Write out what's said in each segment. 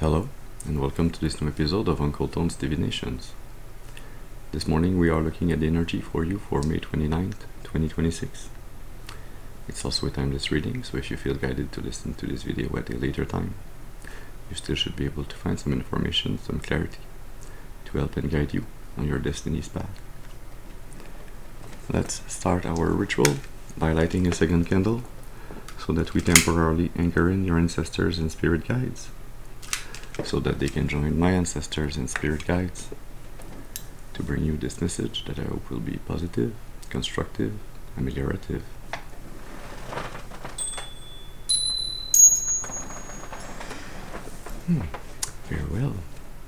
Hello, and welcome to this new episode of Uncle Tone's Divinations. This morning we are looking at the energy for you for May 29th, 2026. It's also a timeless reading, so if you feel guided to listen to this video at a later time, you still should be able to find some information, some clarity, to help and guide you on your destiny's path. Let's start our ritual by lighting a second candle so that we temporarily anchor in your ancestors and spirit guides, so that they can join my ancestors and spirit guides to bring you this message that I hope will be positive, constructive, ameliorative. Very well.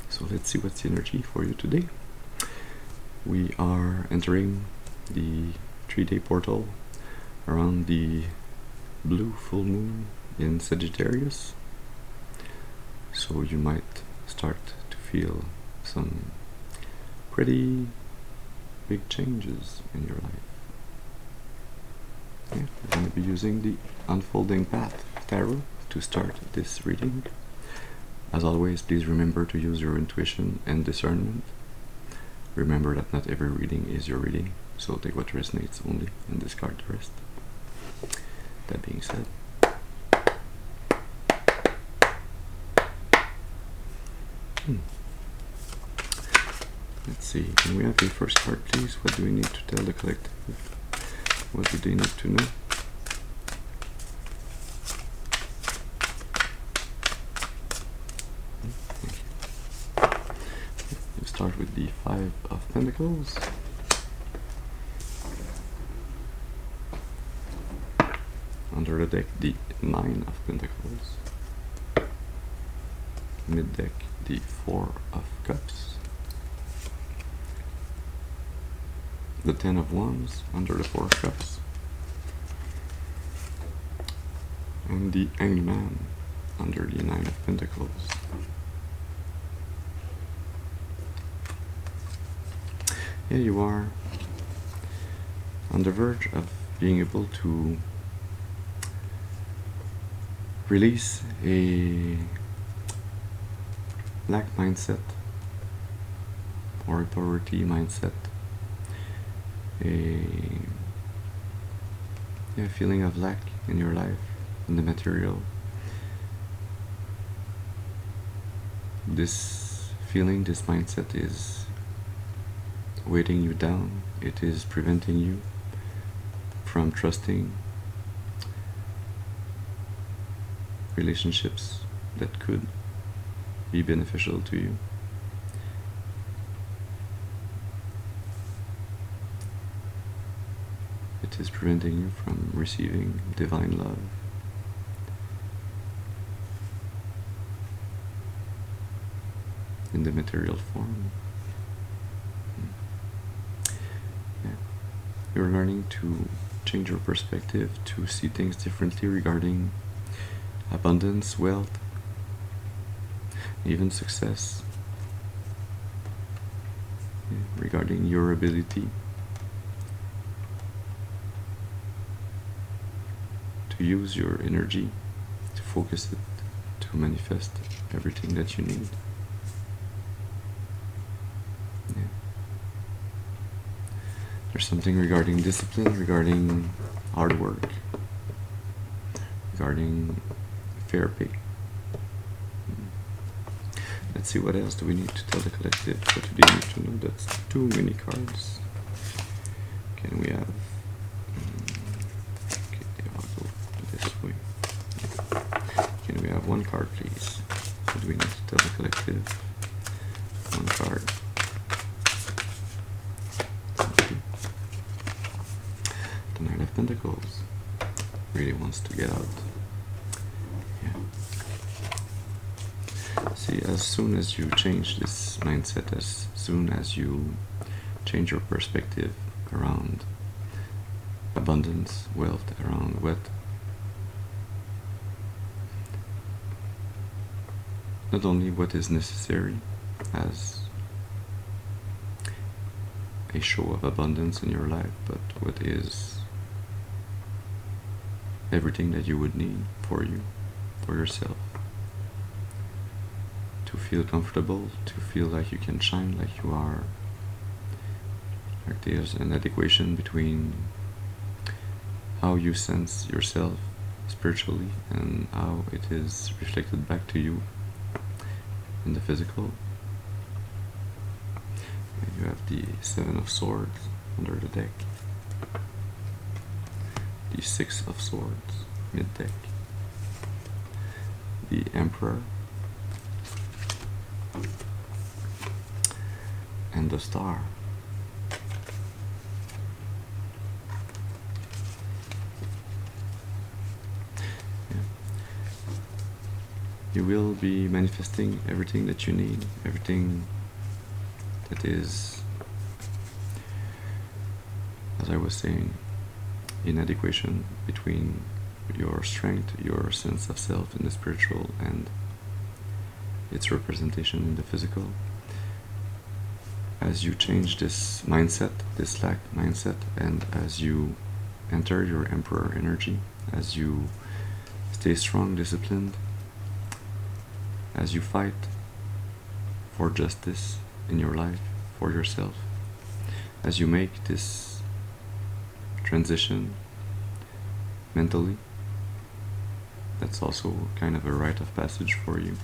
So let's see what's the energy for you today. We are entering the 3-day portal around the blue full moon in Sagittarius. So you might start to feel some pretty big changes in your life. Yeah, we're going to be using the Unfolding Path Tarot to start this reading. As always, please remember to use your intuition and discernment. Remember that not every reading is your reading, so take what resonates only and discard the rest. That being said, let's see, can we have the first card please? What do we need to tell the collective? What do they need to know? We'll start with the 5 of Pentacles. Under the deck, the 9 of Pentacles. Mid-deck, the 4 of Cups. The 10 of Wands under the 4 of Cups. And the Hanged Man under the 9 of Pentacles. Here you are on the verge of being able to release a lack mindset or a poverty mindset, a feeling of lack in your life, in the material. This feeling, this mindset is weighting you down. It is preventing you from trusting relationships that could be beneficial to you. It is preventing you from receiving divine love. In the material form. Yeah. You're learning to change your perspective, to see things differently regarding abundance, wealth, even success, regarding your ability to use your energy, to focus it, to manifest everything that you need. Yeah. There's something regarding discipline, regarding hard work, regarding fair pay. Let's see, what else do we need to tell the collective? What do they need to know? That's too many cards. Can we have... okay, I'll go this way. Can we have one card, please? What do we need to tell the collective? One card. Okay. The 9 of Pentacles really wants to get out. See, as soon as you change this mindset, as soon as you change your perspective around abundance, wealth, around not only what is necessary as a show of abundance in your life, but what is everything that you would need for you, for yourself. feel comfortable, to feel like you can shine, like you are, like there's an adequation between how you sense yourself spiritually and how it is reflected back to you in the physical. And you have the Seven of Swords under the deck, the Six of Swords mid-deck, the Emperor, and the Star. You will be manifesting everything that you need, everything that is, as I was saying, in adequation between your strength, your sense of self in the spiritual, and its representation in the physical. As you change this mindset, this lack mindset, and as you enter your Emperor energy, as you stay strong, disciplined, as you fight for justice in your life, for yourself, as you make this transition mentally, that's also kind of a rite of passage for you.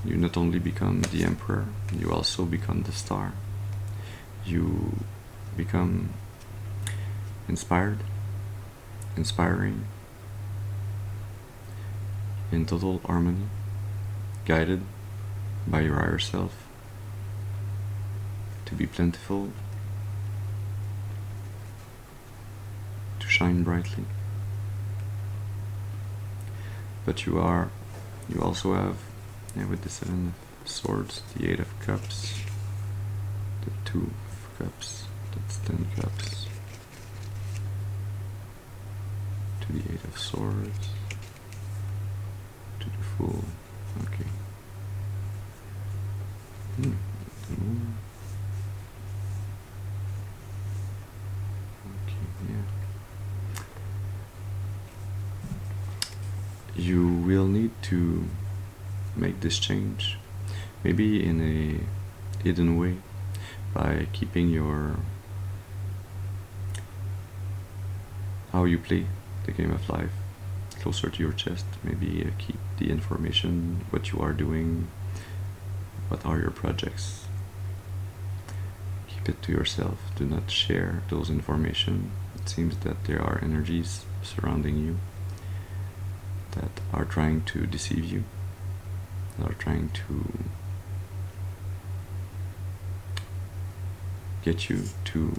You not only become the Emperor, you also become the Star. You become inspired, inspiring, in total harmony, guided by your higher self, to be plentiful, to shine brightly. But you also have, with the Seven of Swords, the Eight of Cups, the Two of Cups, that's 10 cups, to the Eight of Swords, to the Fool, okay. The Moon. Okay, yeah. You will need to make this change, maybe in a hidden way, by keeping your how you play the game of life closer to your chest. Maybe keep the information, what you are doing, what are your projects. Keep it to yourself. Do not share those information. It seems that there are energies surrounding you that are trying to deceive you, that are trying to get you to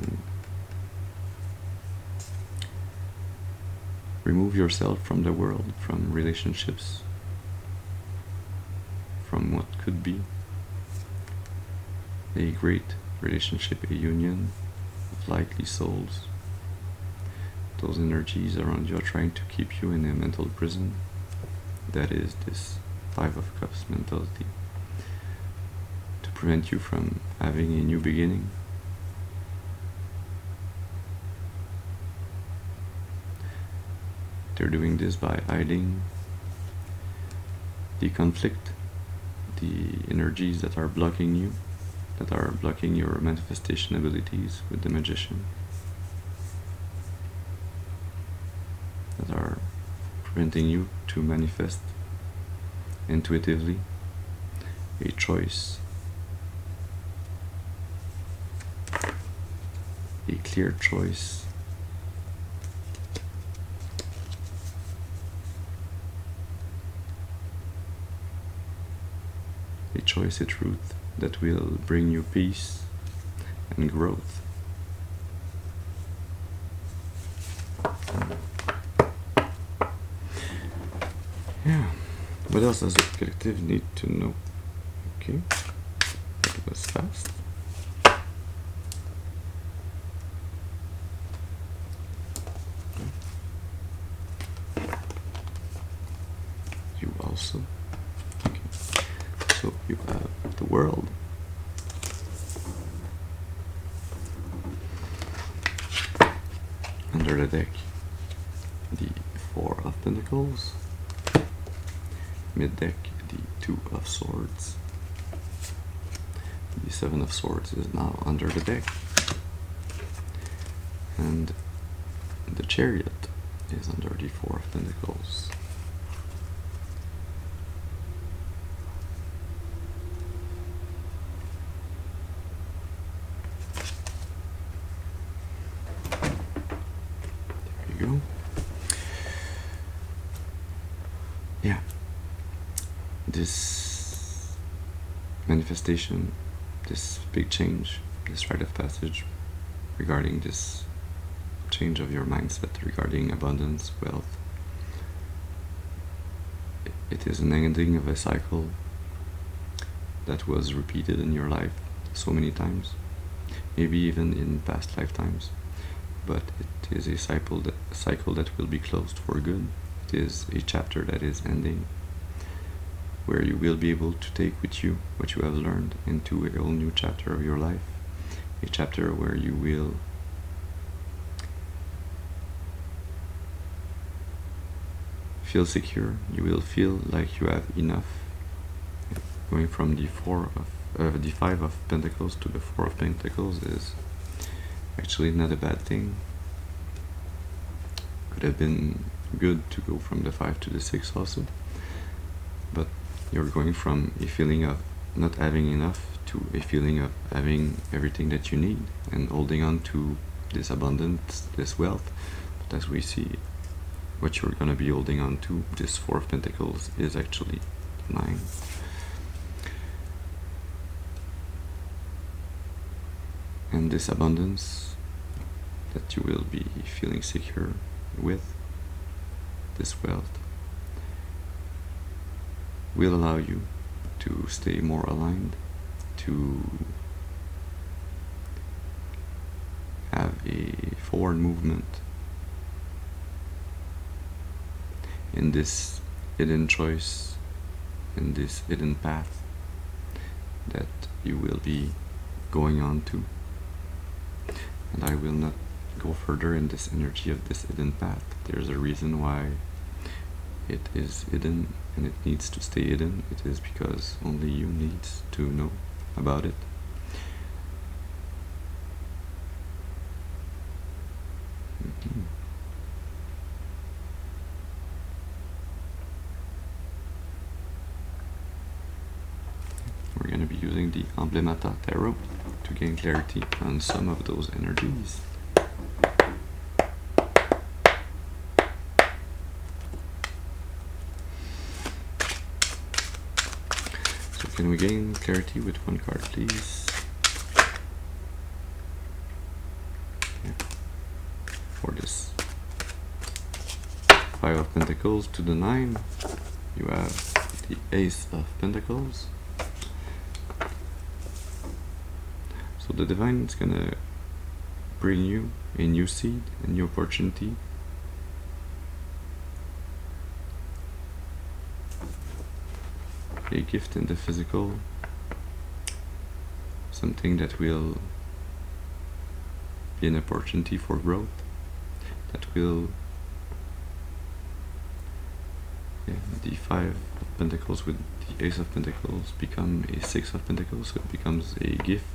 remove yourself from the world, from relationships, from what could be a great relationship, a union of likely souls. Those energies around you are trying to keep you in a mental prison. That is this Five of Cups mentality, to prevent you from having a new beginning. They're doing this by hiding the conflict, the energies that are blocking you, that are blocking your manifestation abilities with the Magician, that are preventing you to manifest intuitively a choice, a clear choice, a choice, a truth that will bring you peace and growth. Yeah. What else does the collective need to know? Okay. That was fast. You also. Okay. So you have the world. Under the deck, the 4 of Pentacles. Mid deck, the 2 of Swords. The 7 of Swords is now under the deck. And the Chariot is under the 4 of Pentacles. There you go. Yeah. This manifestation, this big change, this rite of passage regarding this change of your mindset regarding abundance, wealth, it is an ending of a cycle that was repeated in your life so many times, maybe even in past lifetimes, but it is a cycle that will be closed for good. It is a chapter that is ending, where you will be able to take with you what you have learned into a whole new chapter of your life, a chapter where you will feel secure, you will feel like you have enough. Going from the 5 of Pentacles to the 4 of Pentacles is actually not a bad thing. Could have been good to go from the 5 to the 6 also, but you're going from a feeling of not having enough to a feeling of having everything that you need and holding on to this abundance, this wealth. But as we see, what you're going to be holding on to, this 4 of Pentacles, is actually 9. And this abundance that you will be feeling secure with, this wealth, will allow you to stay more aligned, to have a forward movement in this hidden choice, in this hidden path that you will be going on to. And I will not go further in this energy of this hidden path. There's a reason why it is hidden, and it needs to stay hidden. It is because only you need to know about it. We're going to be using the Emblemata Tarot to gain clarity on some of those energies. So can we gain clarity with one card, please? Yeah. For this 5 of Pentacles to the 9, you have the Ace of Pentacles. So the Divine is gonna bring you a new seed, a new opportunity. A gift in the physical, something that will be an opportunity for growth, that will, the 5 of Pentacles with the Ace of Pentacles become a 6 of Pentacles, so it becomes a gift,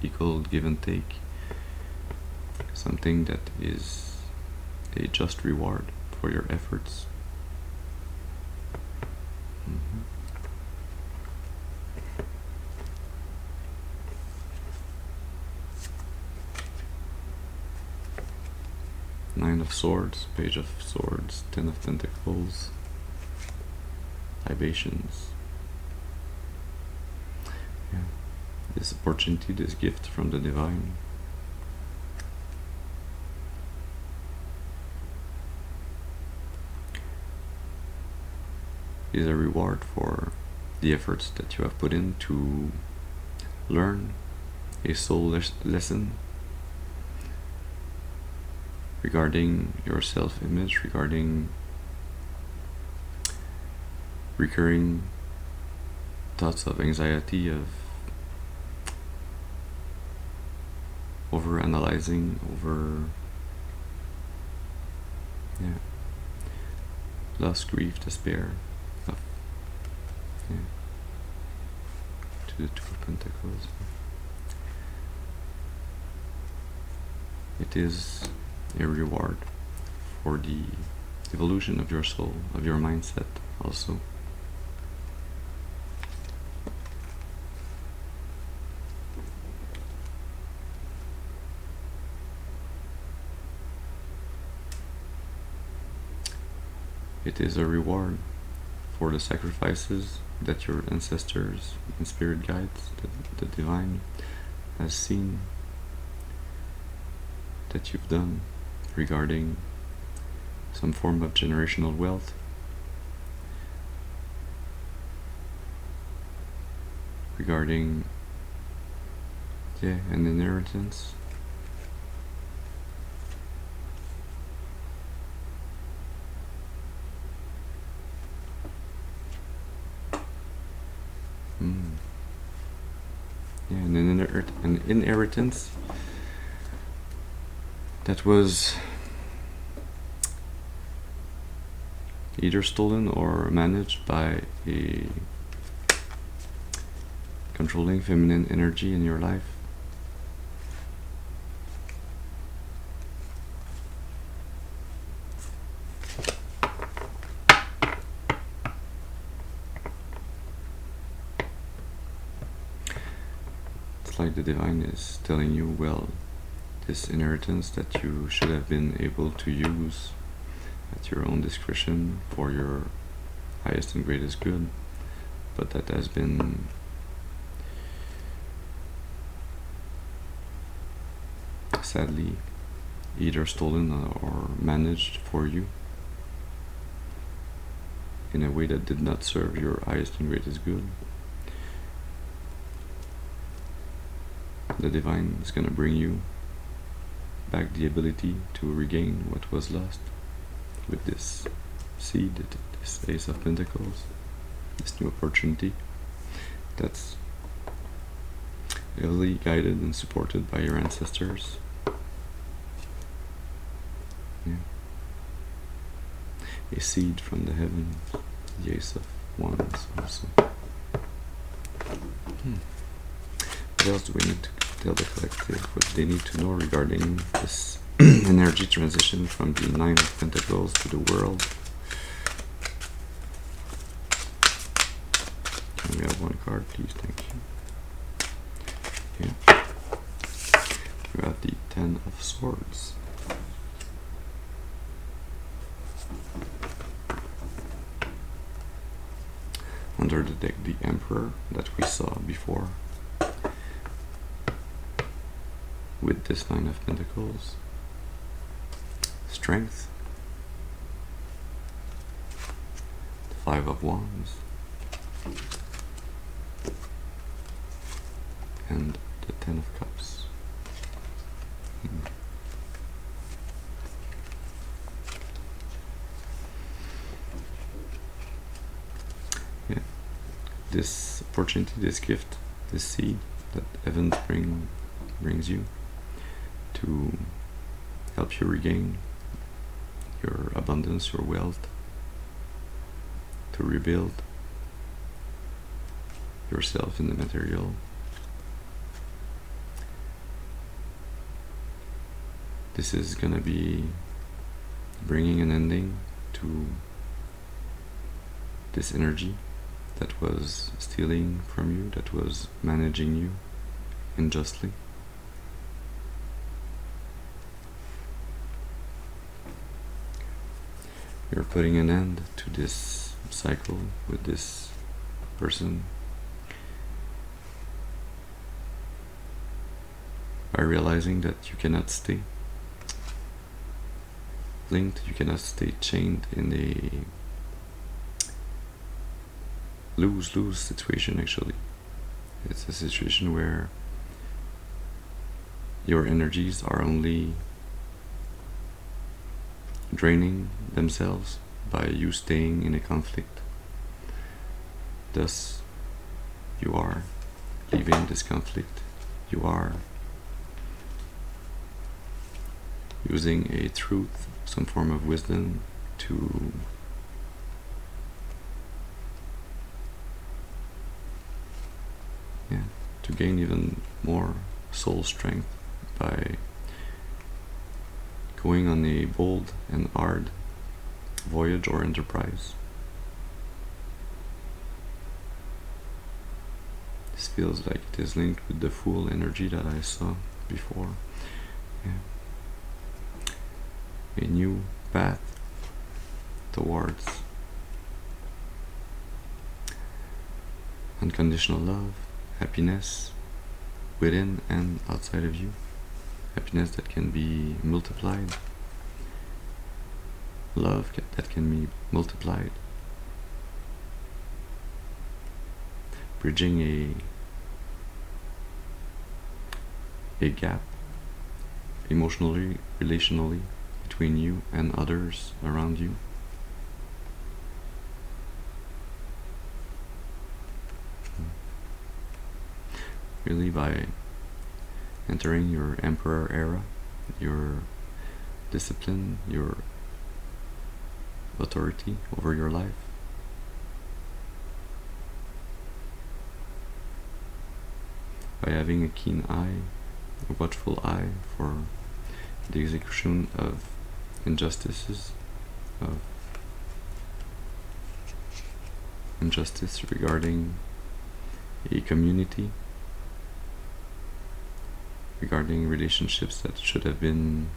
equal give and take, something that is a just reward for your efforts. Nine of Swords, Page of Swords, 10 of Pentacles, Libations. Yeah. This opportunity, this gift from the Divine, is a reward for the efforts that you have put in to learn a soul lesson regarding your self-image, regarding recurring thoughts of anxiety, of over-analyzing, over Yeah. Loss, grief, despair. Of, yeah. To the Two of Pentacles. It is a reward for the evolution of your soul, of your mindset also. It is a reward for the sacrifices that your ancestors and spirit guides, the divine, has seen that you've done regarding some form of generational wealth, regarding an inheritance. An inheritance that was either stolen or managed by a controlling feminine energy in your life. Like the divine is telling you, well, this inheritance that you should have been able to use at your own discretion for your highest and greatest good, but that has been sadly either stolen or managed for you in a way that did not serve your highest and greatest good. The divine is going to bring you back the ability to regain what was lost with this seed, this Ace of Pentacles, this new opportunity that's heavily guided and supported by your ancestors. Yeah. A seed from the heavens, the Ace of Wands also. What else do we need to tell the collective? What they need to know regarding this energy transition from the Nine of Pentacles to the World? Can we have one card, please? Thank you. Yeah. We have the Ten of Swords. Under the deck, the Emperor that we saw before. With this Nine of Pentacles, Strength, the Five of Wands, and the Ten of Cups. Yeah, this opportunity, this gift, this seed that heaven brings you to help you regain your abundance, your wealth, to rebuild yourself in the material. This is going to be bringing an ending to this energy that was stealing from you, that was managing you unjustly. You're putting an end to this cycle with this person by realizing that you cannot stay linked, you cannot stay chained in a lose-lose situation. Actually, it's a situation where your energies are only draining themselves by you staying in a conflict. Thus, you are leaving this conflict. You are using a truth, some form of wisdom to gain even more soul strength by going on a bold and hard voyage or enterprise. This feels like it is linked with the Fool energy that I saw before. A new path towards unconditional love, happiness within and outside of you, happiness that can be multiplied, love that can be multiplied, bridging a gap emotionally, relationally, between you and others around you. Really, by entering your Emperor era, your discipline, your authority over your life, by having a keen eye, a watchful eye for the execution of injustices, of injustice regarding a community, regarding relationships that should have been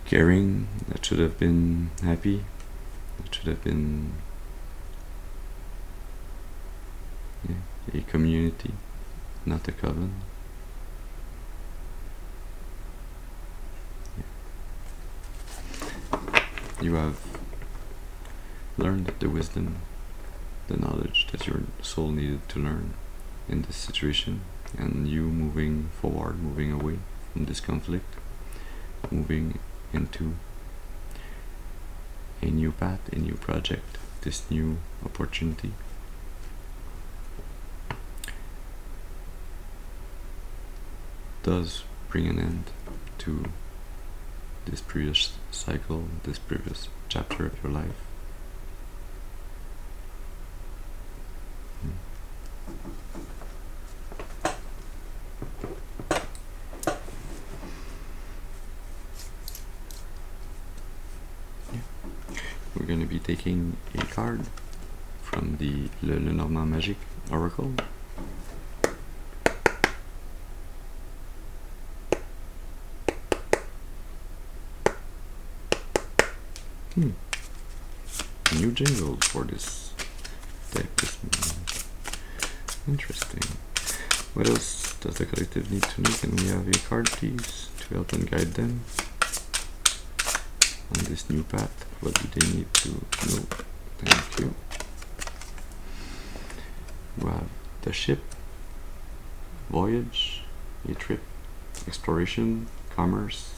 caring, that should have been happy, that should have been a community, not a coven. You have learned the wisdom, the knowledge that your soul needed to learn in this situation, and you moving forward, moving away from this conflict, moving into a new path, a new project, this new opportunity. Does bring an end to this previous cycle, this previous chapter of your life. We're going to be taking a card from the Lenormand Magique Oracle. New jingle for this deck. Interesting. What else does the collective need to know? Can we have a card, please, to help and guide them on this new path? What do they need to know? Thank you. We have the ship, voyage, a trip, exploration, commerce,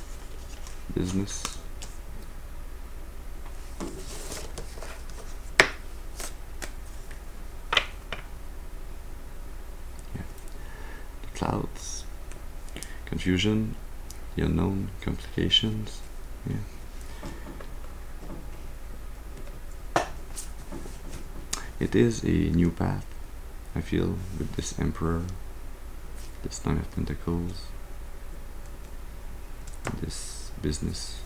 business. Clouds, confusion, the unknown, complications. It is a new path, I feel, with this Emperor, this Nine of Pentacles, this business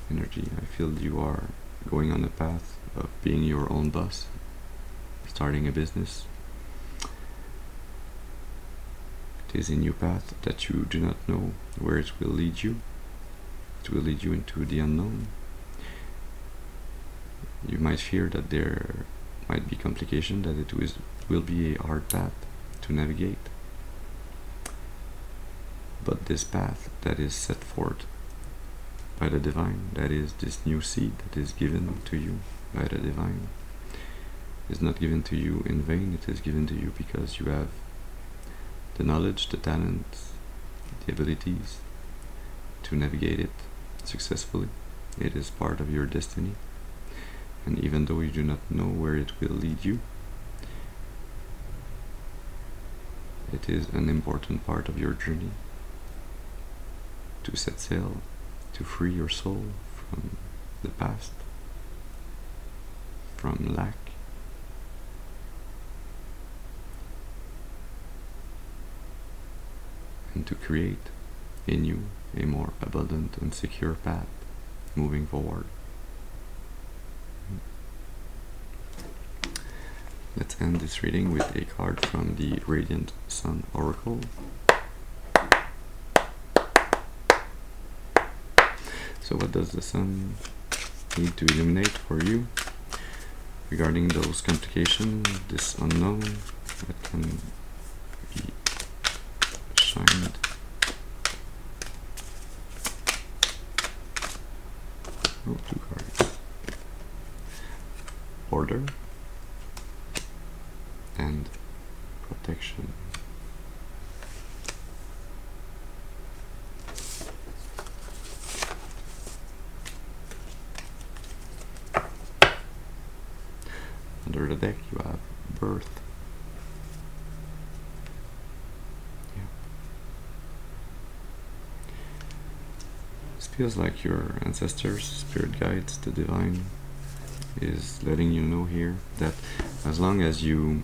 energy. I feel you are going on the path of being your own boss, starting a business. It is a new path that you do not know where it will lead you. It will lead you into the unknown. You might fear that there might be complication, that it will be a hard path to navigate. But this path that is set forth by the Divine, that is this new seed that is given to you by the Divine, is not given to you in vain. It is given to you because you have the knowledge, the talents, the abilities to navigate it successfully. It is part of your destiny, and even though you do not know where it will lead you, it is an important part of your journey. to set sail, to free your soul from the past, from lack, and to create a new, a more abundant and secure path moving forward. Let's end this reading with a card from the Radiant Sun Oracle. So what does the sun need to illuminate for you regarding those complications, this unknown that can be shined? Oh, 2 cards. Order and protection. Under the deck you have birth. Yeah. This feels like your ancestors, spirit guides, the divine is letting you know here that as long as you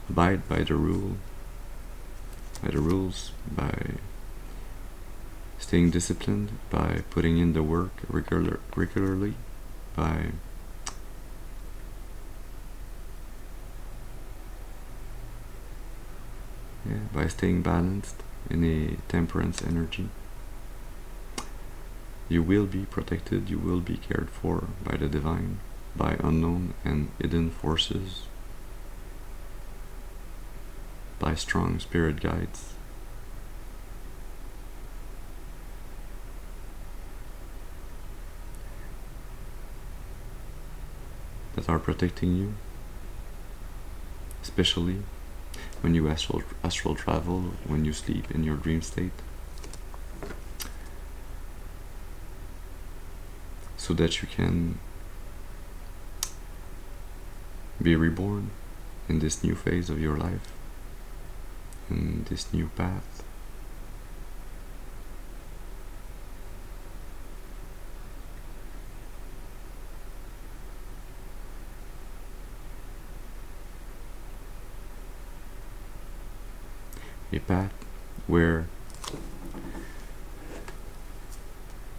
abide by the rules, by staying disciplined, by putting in the work regularly, by staying balanced in a temperance energy, you will be protected, you will be cared for by the divine, by unknown and hidden forces, by strong spirit guides. That are protecting you, especially when you astral travel, when you sleep in your dream state, so that you can be reborn in this new phase of your life, in this new path. A path where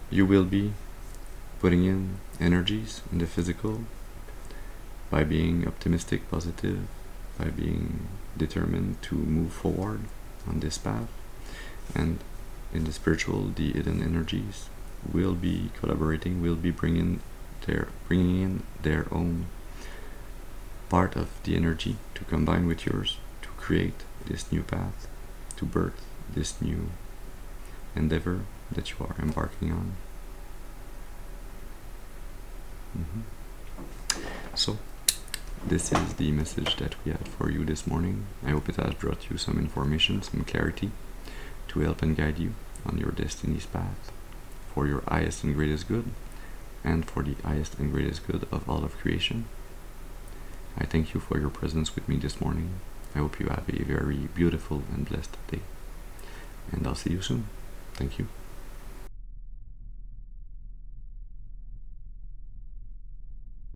you will be putting in energies in the physical by being optimistic, positive, by being determined to move forward on this path, and in the spiritual, the hidden energies will be collaborating, will be bringing in their own part of the energy to combine with yours to create this new path, to birth this new endeavor that you are embarking on. So, this is the message that we had for you this morning. I hope it has brought you some information, some clarity to help and guide you on your destiny's path for your highest and greatest good, and for the highest and greatest good of all of creation. I thank you for your presence with me this morning. I hope you have a very beautiful and blessed day. And I'll see you soon. Thank you.